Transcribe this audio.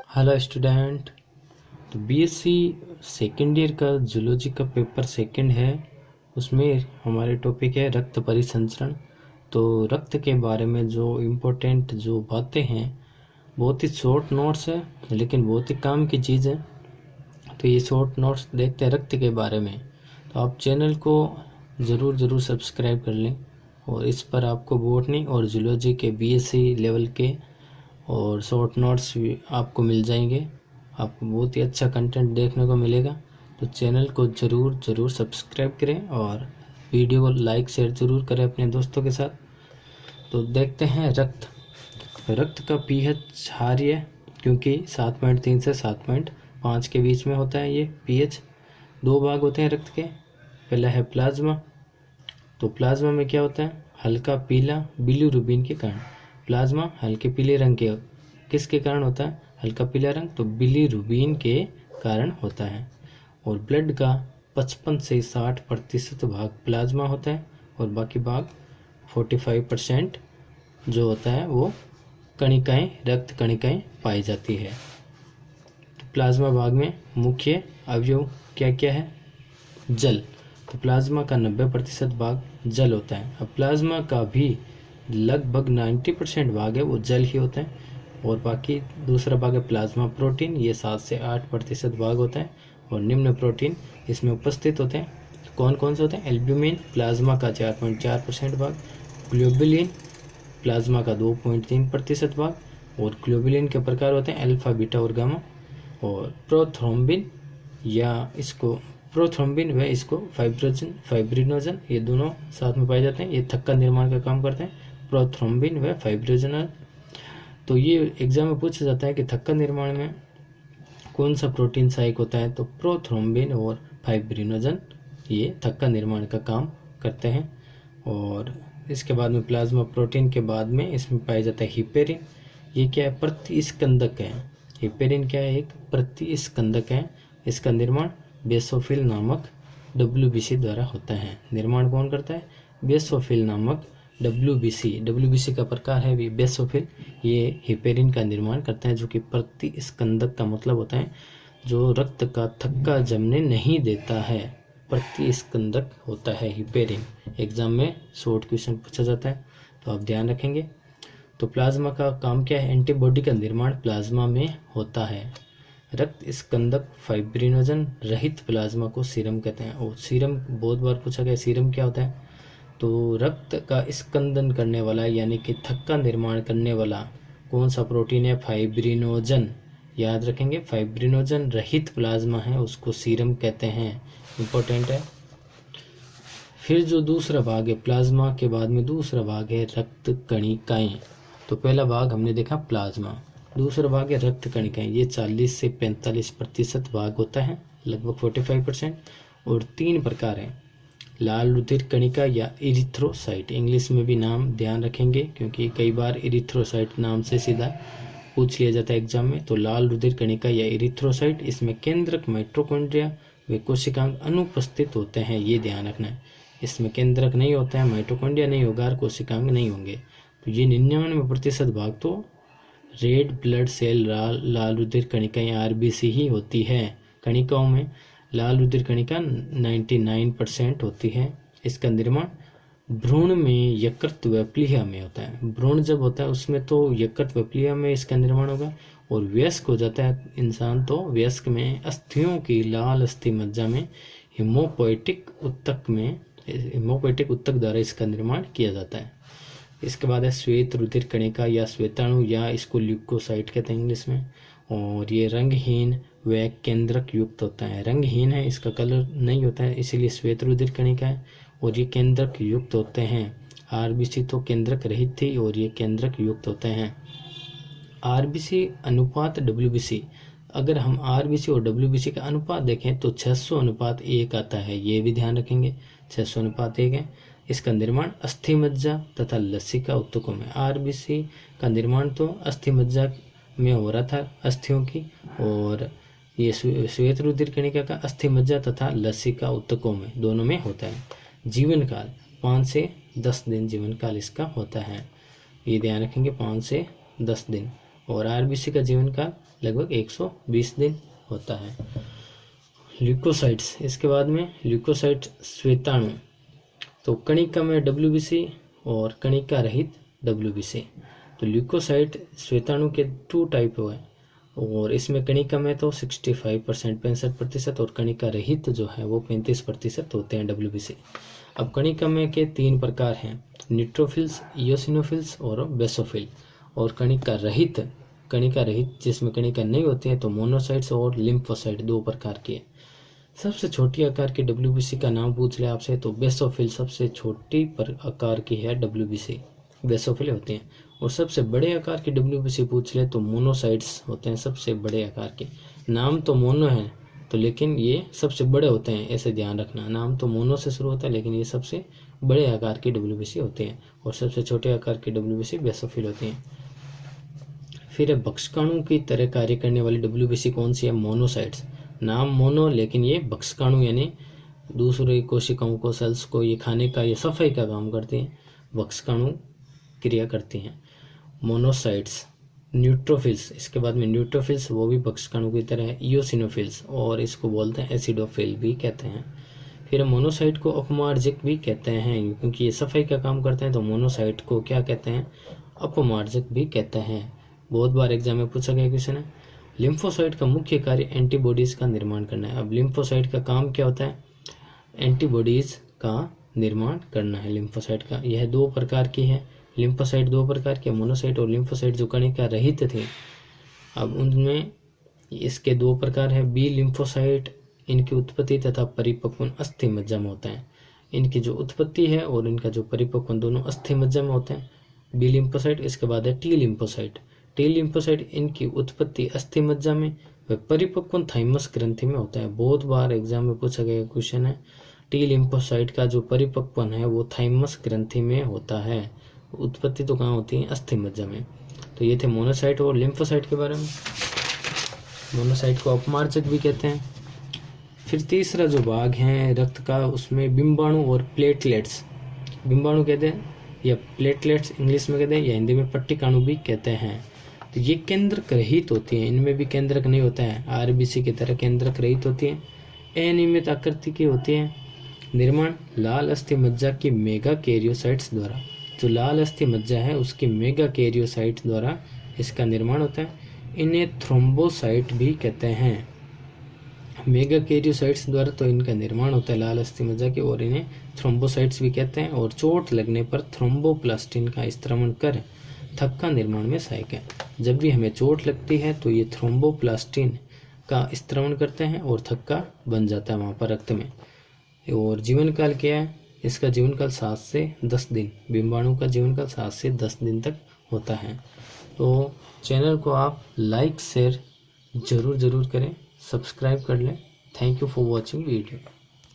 Hello student. तो BSc second year का zoology का पेपर सेकंड है। उसमें हमारे टॉपिक है रक्त परिसंचरण। तो रक्त के बारे में जो इम्पोर्टेंट जो बातें हैं, बहुत ही शॉर्ट नोट्स है लेकिन बहुत ही काम की चीज़ है। तो ये शॉर्ट नोट्स देखते हैं रक्त के बारे में। तो आप चैनल को ज़रूर सब्सक्राइब कर लें और इस पर आपको बॉटनी और जूलॉजी के बीएससी लेवल के और शॉर्ट नोट्स भी आपको मिल जाएंगे। आपको बहुत ही अच्छा कंटेंट देखने को मिलेगा। तो चैनल को ज़रूर सब्सक्राइब करें और वीडियो को लाइक शेयर ज़रूर करें अपने दोस्तों के साथ। तो देखते हैं रक्त का पीएच क्षारीय, क्योंकि 7.3 से 7.5 के बीच में होता है ये पीएच। दो भाग होते हैं रक्त के। पहला है प्लाज्मा। तो प्लाज्मा में क्या होता है? हल्का पीला बिलीरुबिन के कारण। प्लाज्मा हल्के पीले रंग के किसके कारण होता है? हल्का पीला रंग, तो बिलीरुबिन के कारण होता है। और ब्लड का 55 से 60% भाग प्लाज्मा होता है और बाकी भाग 45% जो होता है वो कणिकाएं, रक्त कणिकाएं पाई जाती है। तो प्लाज्मा भाग में मुख्य अवयव क्या क्या है? जल। तो प्लाज्मा का 90% भाग जल होता है। अब प्लाज्मा का भी लगभग 90% भाग है वो जल ही होता है और बाकी दूसरा भाग है प्लाज्मा प्रोटीन। ये 7 से 8% भाग होता है और निम्न प्रोटीन इसमें उपस्थित होते हैं। कौन कौन से होते हैं? एल्ब्यूमिन प्लाज्मा का 4.4% भाग, ग्लोबुलिन प्लाज्मा का 2.3% भाग। और ग्लोबुलिन के प्रकार होते हैं अल्फा, बीटा और गामा। और प्रोथ्रोम्बिन या इसको प्रोथ्रोम्बिन व इसको फाइब्रिनोजन, ये दोनों साथ में पाए जाते हैं। ये थक्का निर्माण का काम करते हैं, प्रोथ्रोम्बिन व फाइब्रिनोजन। तो ये एग्जाम में पूछा जाता है कि थक्का निर्माण में कौन सा प्रोटीन सहायक होता है? तो प्रोथ्रोम्बिन और फाइब्रिनोजन ये थक्का निर्माण का काम करते हैं। और इसके बाद में प्लाज्मा प्रोटीन के बाद में इसमें पाया जाता है हिपेरिन। ये क्या है? प्रतिस्कंदक है। हिपेरिन क्या है? एक प्रतिस्कंदक है। इसका निर्माण बेसोफिल नामक डब्ल्यूबीसी द्वारा होता है। निर्माण कौन करता है? बेसोफिल नामक डब्ल्यूबीसी का प्रकार है भी बेसोफिल। ये हिपेरिन का निर्माण करता है, जो कि प्रतिस्कंदक का मतलब होता है जो रक्त का थक्का जमने नहीं देता है। प्रतिस्कंदक होता है हिपेरिन। एग्जाम में शॉर्ट क्वेश्चन पूछा जाता है, तो आप ध्यान रखेंगे। तो प्लाज्मा का काम क्या है? एंटीबॉडी का निर्माण प्लाज्मा में होता है। रक्त स्कंदक फाइब्रिनोजन रहित प्लाज्मा को सीरम कहते हैं। और सीरम बहुत बार पूछा गया, सीरम क्या होता है? तो रक्त का स्कंदन करने वाला यानी कि थक्का निर्माण करने वाला कौन सा प्रोटीन है? फाइब्रिनोजन। याद रखेंगे, फाइब्रिनोजन रहित प्लाज्मा है उसको सीरम कहते हैं। इंपॉर्टेंट है। फिर जो दूसरा भाग है प्लाज्मा के बाद में दूसरा भाग है रक्त कणिकाएं। तो पहला भाग हमने देखा प्लाज्मा, दूसरा भाग है रक्त कणिकाएं। ये 40 से 45% भाग होता है, लगभग 45%। और 3 प्रकार हैं, लाल रुधिर कणिका या इरिथ्रोसाइट। इंग्लिश में भी नाम ध्यान रखेंगे क्योंकि कई बार इरिथ्रोसाइट नाम से सीधा पूछ लिया जाता है एग्जाम में। तो लाल रुधिर कणिका या इरिथ्रोसाइट, इसमें केंद्रक माइटोकॉन्ड्रिया वे कोशिकांग अनुपस्थित होते हैं। ये ध्यान रखना है, इसमें केंद्रक नहीं होता है, माइटोकॉन्ड्रिया नहीं होगा और कोशिकांग नहीं होंगे। तो ये 99% भाग तो रेड ब्लड सेल लाल रुधिर कणिकाएं आरबीसी ही होती है। कणिकाओं में लाल रुधिर कणिका 99% होती है। इसका निर्माण भ्रूण में यकृत व प्लीहा में होता है। भ्रूण जब होता है उसमें तो यकृत व प्लीहा में इसका निर्माण होगा। और वयस्क हो जाता है इंसान तो वयस्क में अस्थियों की लाल अस्थि मज्जा में हिमोपोएटिक उत्तक द्वारा इसका निर्माण किया जाता है। इसके बाद है श्वेत रुधिर कणिका या श्वेताणु, या इसको ल्यूकोसाइट कहते हैं इंग्लिश में। और ये रंगहीन व केंद्रक युक्त होता है। रंगहीन है, इसका कलर नहीं होता है, इसीलिए श्वेत रुधिर कणिका है। और ये केंद्रक युक्त होते हैं। आरबीसी तो केंद्रक रहित थी और ये केंद्रक युक्त होते हैं। आरबीसी अनुपात डब्ल्यूबीसी, अगर हम आरबीसी और डब्ल्यूबीसी का अनुपात देखें तो 600:1 आता है। ये भी ध्यान रखेंगे, 600:1 है। इसका निर्माण अस्थि मज्जा तथा लसिका उत्तकों में। आरबीसी का निर्माण तो अस्थि मज्जा में हो रहा था अस्थियों की, और ये श्वेत रुधिर कणिका का अस्थि मज्जा तथा लसिका उत्तकों में, दोनों में होता है। जीवन काल 5 से 10 दिन जीवन काल इसका होता है। ये ध्यान रखेंगे, 5 से 10 दिन। और आरबीसी का जीवन काल लगभग 120 दिन होता है। ल्यूकोसाइट्स, इसके बाद में ल्यूकोसाइट श्वेताणु, तो कणिका में WBC और कणिका रहित WBC। तो ल्यूकोसाइट श्वेताणु के 2 टाइप हुए और इसमें कणिका में तो 65% 65% और कणिका रहित जो है वो 35% होते हैं WBC। अब कणिका में के 3 प्रकार हैं, न्यूट्रोफिल्स, इयोसिनोफिल्स और बेसोफिल। और कणिका रहित जिसमें कणिका नहीं होती है तो मोनोसाइट्स और लिम्फोसाइट 2 प्रकार की है। सबसे छोटी आकार की WBC का नाम पूछ ले आपसे तो बेसोफिल सबसे छोटी आकार की है WBC, बेसोफिल होते हैं। और सबसे बड़े आकार की WBC पूछ ले तो मोनोसाइट्स होते हैं सबसे बड़े आकार के। नाम तो मोनो है तो लेकिन ये सबसे बड़े होते हैं, ऐसे ध्यान रखना। नाम तो मोनो से शुरू होता है लेकिन ये सबसे बड़े आकार की WBC होते हैं और सबसे छोटे आकार की WBC बेसोफिल होती हैं। फिर भक्षकाणु की तरह कार्य करने वाली WBC कौन सी है? मोनोसाइट्स। नाम मोनो लेकिन ये भक्षकाणु यानी दूसरे कोशिकाओं को, सेल्स को ये खाने का, ये सफाई का काम करती हैं। भक्षकाणु क्रिया करती हैं। मोनोसाइट्स। न्यूट्रोफिल्स, इसके बाद में न्यूट्रोफिल्स, वो भी भक्षकाणु की तरह है। इयोसिनोफिल्स और इसको बोलते हैं एसिडोफिल भी कहते हैं। फिर मोनोसाइट को अपमार्जक भी कहते हैं क्योंकि ये सफाई का काम करते हैं, तो मोनोसाइट को क्या कहते हैं? अपमार्जक भी कहते हैं। बहुत बार एग्जाम में पूछा गया क्वेश्चन है। लिम्फोसाइट का मुख्य कार्य एंटीबॉडीज का निर्माण करना है। अब लिम्फोसाइट का काम क्या होता है? एंटीबॉडीज का निर्माण करना है लिम्फोसाइट का। यह 2 प्रकार की है। लिम्फोसाइट 2 प्रकार के, मोनोसाइट और लिम्फोसाइट जो कणिका रहित थे। अब उनमें इसके 2 प्रकार है। बी लिम्फोसाइट, इनकी उत्पत्ति तथा परिपक्वन अस्थि मज्जा में होता है। इनकी जो उत्पत्ति है और इनका जो परिपक्वन दोनों अस्थि मज्जा में होते हैं, बी लिम्फोसाइट। इसके बाद है टी लिम्फोसाइट। टी लिम्फोसाइट, इनकी उत्पत्ति अस्थि मज्जा में व परिपक्वन थाइमस ग्रंथि में होता है। बहुत बार एग्जाम में पूछा गया क्वेश्चन है। टी लिम्फोसाइट का जो परिपक्वन है वो थाइमस ग्रंथि में होता है। उत्पत्ति तो कहाँ होती है? अस्थि मज्जा में। तो ये थे मोनोसाइट और लिम्फोसाइट के बारे में। मोनोसाइट को अपमार्जक भी कहते हैं। फिर तीसरा जो भाग है रक्त का, उसमें बिंबाणु और प्लेटलेट्स। बिंबाणु कहते हैं या प्लेटलेट्स इंग्लिश में कहते हैं या हिंदी में पट्टिकाणु भी कहते हैं। तो ये केंद्रक रहित होती हैं, इनमें भी केंद्रक नहीं होता है। RBC की तरह केंद्रक रहित होती हैं। अनियमित आकृति की होती हैं। निर्माण लाल अस्थि मज्जा की मेगा कैरियोसाइट्स द्वारा। जो लाल अस्थि मज्जा है उसकी मेगा कैरियोसाइट द्वारा इसका निर्माण होता है। इन्हें थ्रोम्बोसाइट भी कहते हैं। मेगा कैरियोसाइट्स द्वारा तो इनका निर्माण होता है लाल अस्थि मज्जा की, और इन्हें थ्रोम्बोसाइट्स भी कहते हैं। और चोट लगने पर थ्रोम्बोप्लास्टिन का स्त्रवण कर थक्का निर्माण में सहायक है। जब भी हमें चोट लगती है तो ये थ्रोम्बोप्लास्टिन का स्त्रवण करते हैं और थक्का बन जाता है वहाँ पर रक्त में। और जीवन काल क्या है? इसका जीवन काल 7 से 10 दिन। बिंबाणु का जीवन काल 7 से 10 दिन तक होता है। तो चैनल को आप लाइक शेयर जरूर करें, सब्सक्राइब कर लें। Thank you for watching video.